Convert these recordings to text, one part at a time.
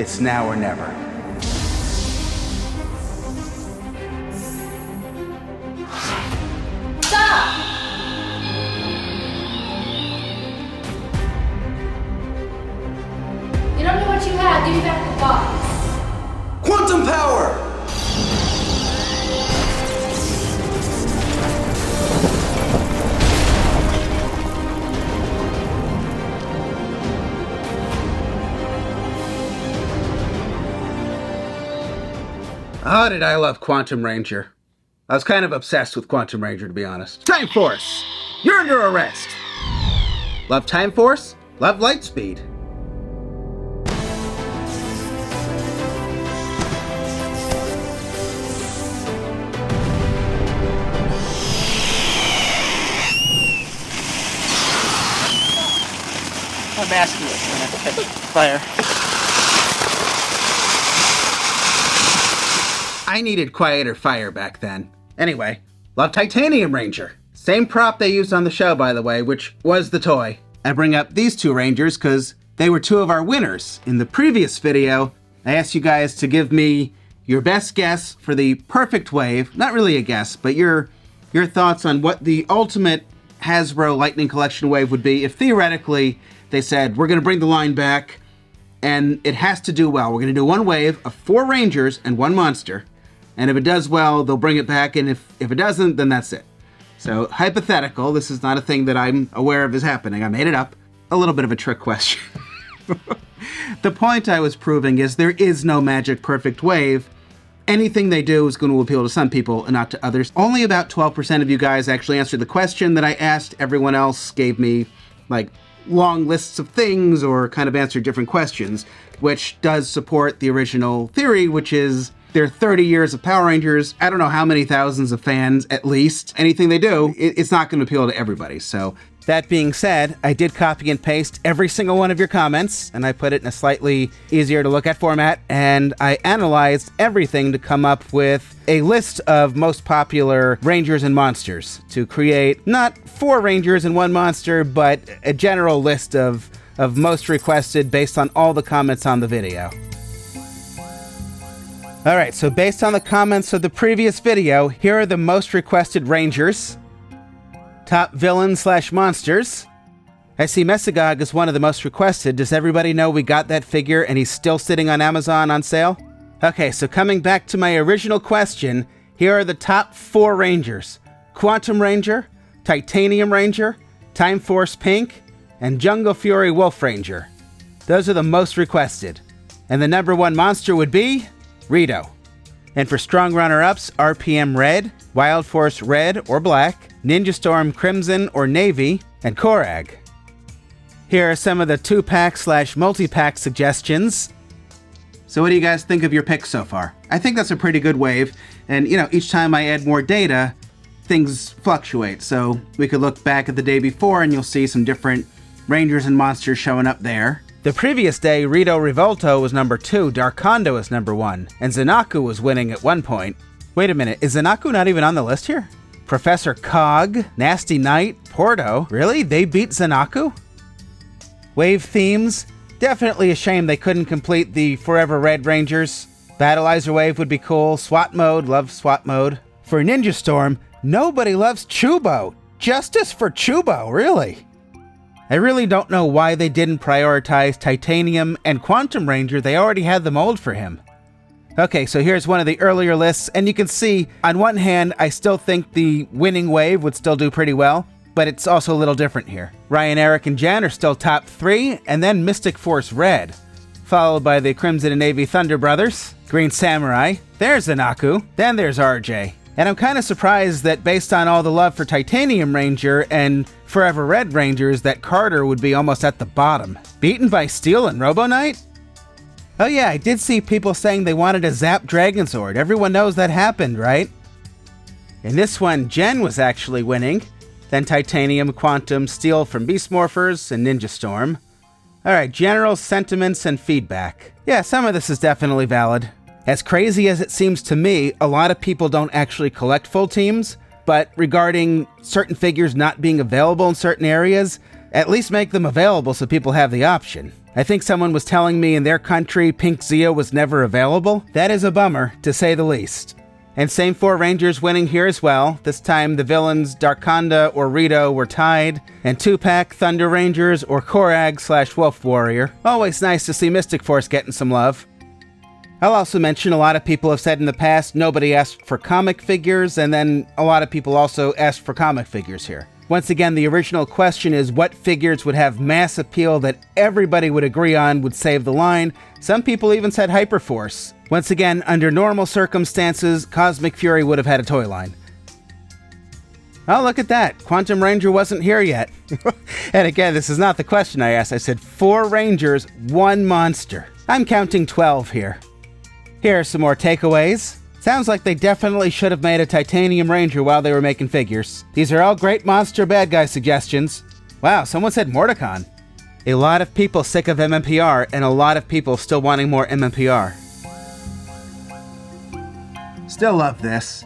It's now or never. Stop! You don't know what you have. Give me back the box. Quantum power! Oh, did I love Quantum Ranger. I was kind of obsessed with Quantum Ranger, to be honest. Time Force! You're under arrest! Love Time Force? Love Lightspeed. I'm asking it when I catch fire. I needed quieter fire back then. Anyway, love Titanium Ranger. Same prop they used on the show, by the way, which was the toy. I bring up these two Rangers because they were two of our winners. In the previous video, I asked you guys to give me your best guess for the perfect wave. Not really a guess, but your thoughts on what the ultimate Hasbro Lightning Collection wave would be if theoretically they said, we're going to bring the line back and it has to do well. We're going to do one wave of 4 Rangers and 1 monster. And if it does well, they'll bring it back. And if it doesn't, then that's it. So, hypothetical. This is not a thing that I'm aware of is happening. I made it up. A little bit of a trick question. The point I was proving is there is no magic perfect wave. Anything they do is going to appeal to some people and not to others. Only about 12% of you guys actually answered the question that I asked. Everyone else gave me, like, long lists of things or kind of answered different questions, which does support the original theory, which is they're 30 years of Power Rangers. I don't know how many thousands of fans, at least. Anything they do, it's not going to appeal to everybody. So that being said, I did copy and paste every single one of your comments, and I put it in a slightly easier to look at format, and I analyzed everything to come up with a list of most popular Rangers and monsters to create not 4 Rangers and 1 monster, but a general list of most requested based on all the comments on the video. Alright, so based on the comments of the previous video, here are the most requested Rangers. Top villains/monsters. I see Mesagog is one of the most requested. Does everybody know we got that figure and he's still sitting on Amazon on sale? Okay, so coming back to my original question, here are the top 4 Rangers. Quantum Ranger, Titanium Ranger, Time Force Pink, and Jungle Fury Wolf Ranger. Those are the most requested. And the number 1 monster would be Rito. And for strong runner-ups, RPM Red, Wild Force Red or Black, Ninja Storm Crimson or Navy, and Korag. Here are some of the 2-pack/multi-pack suggestions. So what do you guys think of your picks so far? I think that's a pretty good wave, and each time I add more data, things fluctuate. So we could look back at the day before and you'll see some different Rangers and monsters showing up there. The previous day, Rito Revolto was number 2, Darkondo is number 1, and Zanaku was winning at one point. Wait a minute, is Zanaku not even on the list here? Professor Cog, Nasty Knight, Porto. Really? They beat Zanaku? Wave themes? Definitely a shame they couldn't complete the Forever Red Rangers. Battleizer Wave would be cool. SWAT Mode, love SWAT Mode. For Ninja Storm, nobody loves Chubo. Justice for Chubo, really? I really don't know why they didn't prioritize Titanium and Quantum Ranger. They already had the mold for him. Okay, so here's one of the earlier lists, and you can see, on one hand, I still think the winning wave would still do pretty well, but it's also a little different here. Ryan, Eric, and Jan are still top 3, and then Mystic Force Red, followed by the Crimson and Navy Thunder Brothers, Green Samurai, there's Zanaku, then there's RJ. And I'm kind of surprised that based on all the love for Titanium Ranger and Forever Red Rangers, that Carter would be almost at the bottom. Beaten by Steel and Robo Knight? Oh yeah, I did see people saying they wanted a Zap Dragon Sword. Everyone knows that happened, right? In this one, Jen was actually winning. Then Titanium, Quantum, Steel from Beast Morphers, and Ninja Storm. Alright, general sentiments and feedback. Yeah, some of this is definitely valid. As crazy as it seems to me, a lot of people don't actually collect full teams, but regarding certain figures not being available in certain areas, At least make them available so people have the option. I think someone was telling me in their country Pink Zeo was never available. That is a bummer, to say the least. And same 4 Rangers winning here as well. This time the villains Darkonda or Rito were tied, and 2-pack Thunder Rangers or Korag/Wolf Warrior. Always nice to see Mystic Force getting some love. I'll also mention a lot of people have said in the past nobody asked for comic figures, and then a lot of people also asked for comic figures here. Once again, the original question is what figures would have mass appeal that everybody would agree on would save the line. Some people even said Hyperforce. Once again, under normal circumstances, Cosmic Fury would have had a toy line. Oh, look at that. Quantum Ranger wasn't here yet. And again, this is not the question I asked. I said 4 Rangers, 1 monster. I'm counting 12 here. Here are some more takeaways. Sounds like they definitely should have made a Titanium Ranger while they were making figures. These are all great monster bad guy suggestions. Wow, someone said Mordecon. A lot of people sick of MMPR, and a lot of people still wanting more MMPR. Still love this.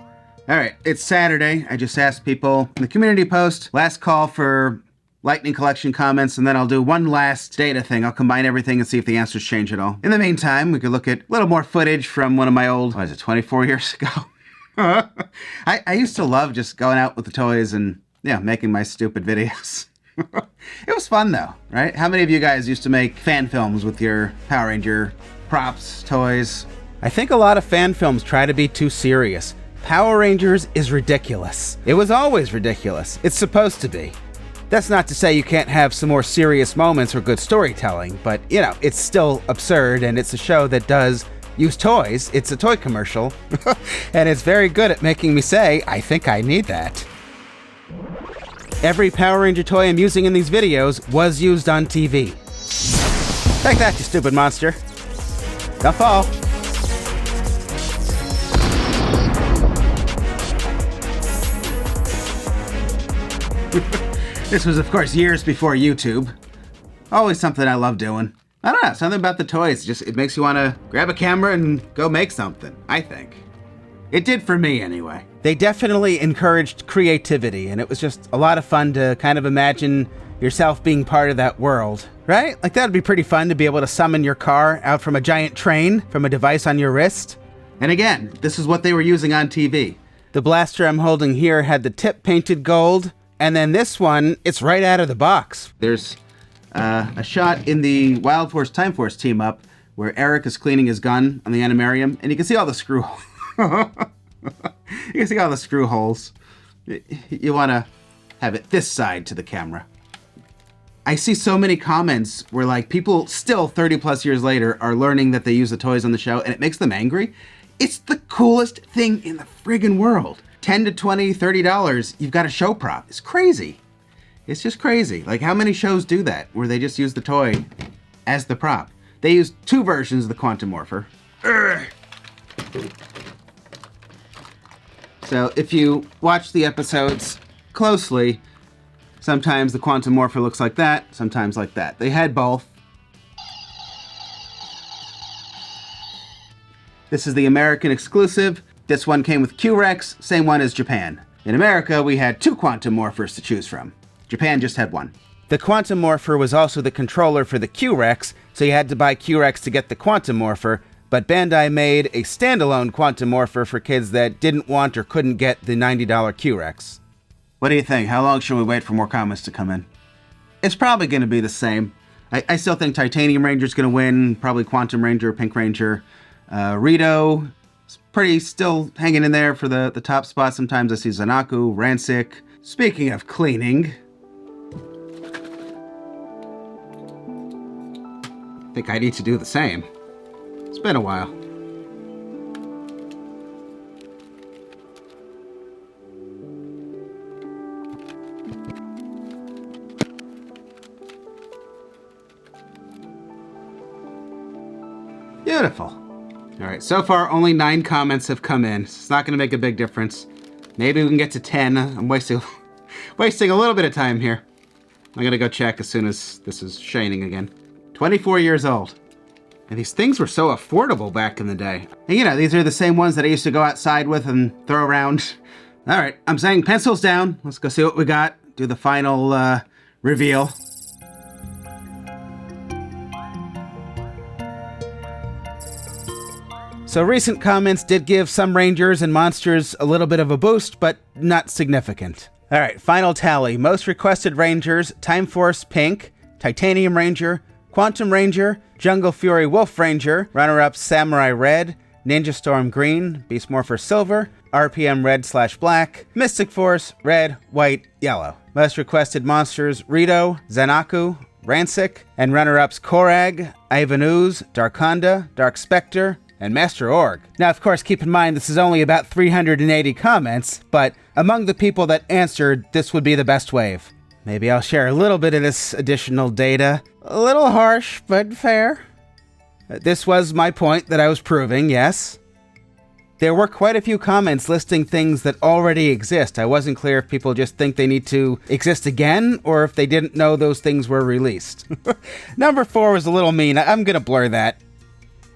Alright, it's Saturday. I just asked people in the community post, last call for Lightning Collection comments, and then I'll do one last data thing. I'll combine everything and see if the answers change at all. In the meantime, we could look at a little more footage from one of my old, 24 years ago? I used to love just going out with the toys and, making my stupid videos. It was fun though, right? How many of you guys used to make fan films with your Power Ranger props, toys? I think a lot of fan films try to be too serious. Power Rangers is ridiculous. It was always ridiculous. It's supposed to be. That's not to say you can't have some more serious moments or good storytelling, but, it's still absurd, and it's a show that does use toys. It's a toy commercial, and it's very good at making me say, I think I need that. Every Power Ranger toy I'm using in these videos was used on TV. Take that, you stupid monster. Don't fall. This was, of course, years before YouTube. Always something I love doing. I don't know, something about the toys, it makes you want to grab a camera and go make something, I think. It did for me, anyway. They definitely encouraged creativity, and it was just a lot of fun to kind of imagine yourself being part of that world, right? Like, that would be pretty fun to be able to summon your car out from a giant train from a device on your wrist. And again, this is what they were using on TV. The blaster I'm holding here had the tip painted gold, and then this one, it's right out of the box. There's a shot in the Wild Force Time Force team up where Eric is cleaning his gun on the Animarium, and you can see all the screw holes. You can see all the screw holes. You want to have it this side to the camera. I see so many comments where, like, people still 30 plus years later are learning that they use the toys on the show, and it makes them angry. It's the coolest thing in the friggin' world. $10 to $20, $30, you've got a show prop. It's crazy. It's just crazy. Like, how many shows do that where they just use the toy as the prop? They use 2 versions of the Quantum Morpher. Urgh. So if you watch the episodes closely, sometimes the Quantum Morpher looks like that, sometimes like that. They had both. This is the American exclusive. This one came with Q-Rex, same one as Japan. In America, we had 2 Quantum Morphers to choose from. Japan just had 1. The Quantum Morpher was also the controller for the Q-Rex, so you had to buy Q-Rex to get the Quantum Morpher, but Bandai made a standalone Quantum Morpher for kids that didn't want or couldn't get the $90 Q-Rex. What do you think? How long should we wait for more comments to come in? It's probably going to be the same. I still think Titanium Ranger's going to win, probably Quantum Ranger, Pink Ranger. Rito is pretty still hanging in there for the top spot. Sometimes I see Zanaku, Rancic. Speaking of cleaning, I think I need to do the same. It's been a while. Beautiful. All right, so far only 9 comments have come in. It's not going to make a big difference. Maybe we can get to 10. I'm wasting a little bit of time here. I'm going to go check as soon as this is shining again. 24 years old. And these things were so affordable back in the day. And these are the same ones that I used to go outside with and throw around. All right, I'm saying pencils down. Let's go see what we got. Do the final reveal. So recent comments did give some Rangers and Monsters a little bit of a boost, but not significant. Alright, final tally. Most requested Rangers: Time Force Pink, Titanium Ranger, Quantum Ranger, Jungle Fury Wolf Ranger, runner-ups Samurai Red, Ninja Storm Green, Beast Morpher Silver, RPM Red/Black, Mystic Force Red, White, Yellow. Most requested monsters: Rito, Zanaku, Rancic, and runner-ups Korag, Ivan Ooze, Darkonda, Dark Spectre, and Master Org. Now, of course, keep in mind this is only about 380 comments, but among the people that answered, this would be the best wave. Maybe I'll share a little bit of this additional data. A little harsh, but fair. This was my point that I was proving, yes. There were quite a few comments listing things that already exist. I wasn't clear if people just think they need to exist again, or if they didn't know those things were released. Number 4 was a little mean. I'm gonna blur that.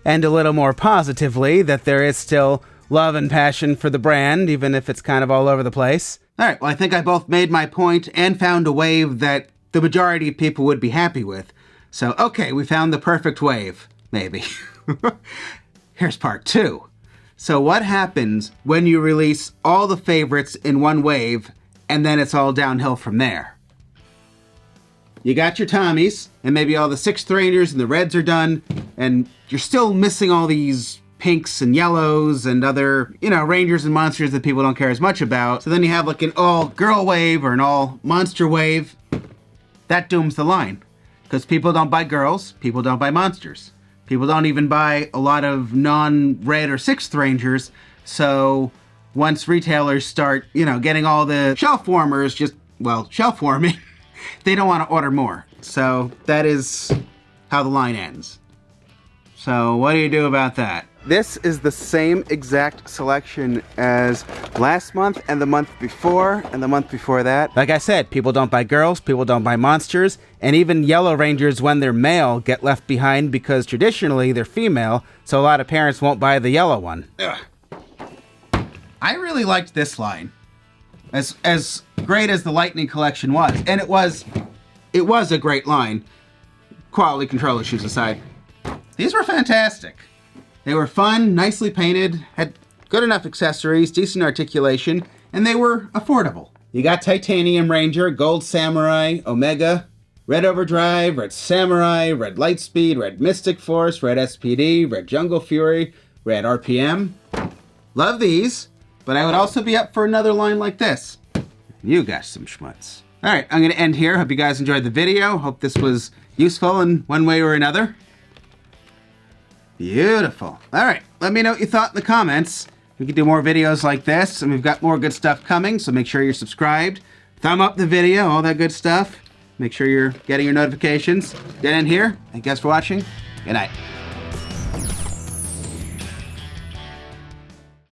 And a little more positively, that there is still love and passion for the brand, even if it's kind of all over the place. Alright, well, I think I both made my point and found a wave that the majority of people would be happy with. So, okay, we found the perfect wave. Maybe. Here's part 2. So what happens when you release all the favorites in one wave, and then it's all downhill from there? You got your Tommies, and maybe all the 6th Rangers and the Reds are done, and you're still missing all these pinks and yellows and other, Rangers and monsters that people don't care as much about. So then you have like an all-girl wave or an all-monster wave. That dooms the line. Because people don't buy girls, people don't buy monsters. People don't even buy a lot of non-red or 6th Rangers, so once retailers start, getting all the shelf warmers shelf warming, they don't want to order more. So that is how the line ends. So what do you do about that? This is the same exact selection as last month and the month before and the month before that. Like I said, people don't buy girls, people don't buy monsters, and even yellow Rangers, when they're male, get left behind because traditionally they're female, so a lot of parents won't buy the yellow one. Ugh. I really liked this line. As great as the Lightning collection was, and it was a great line, quality control issues aside. These were fantastic. They were fun, nicely painted, had good enough accessories, decent articulation, and they were affordable. You got Titanium Ranger, Gold Samurai, Omega, Red Overdrive, Red Samurai, Red Lightspeed, Red Mystic Force, Red SPD, Red Jungle Fury, Red RPM. Love these, but I would also be up for another line like this. You got some schmutz. Alright, I'm going to end here. Hope you guys enjoyed the video. Hope this was useful in one way or another. Beautiful. Alright, let me know what you thought in the comments. We can do more videos like this, and we've got more good stuff coming, so make sure you're subscribed. Thumb up the video, all that good stuff. Make sure you're getting your notifications. Get in here. Thank you guys for watching. Good night.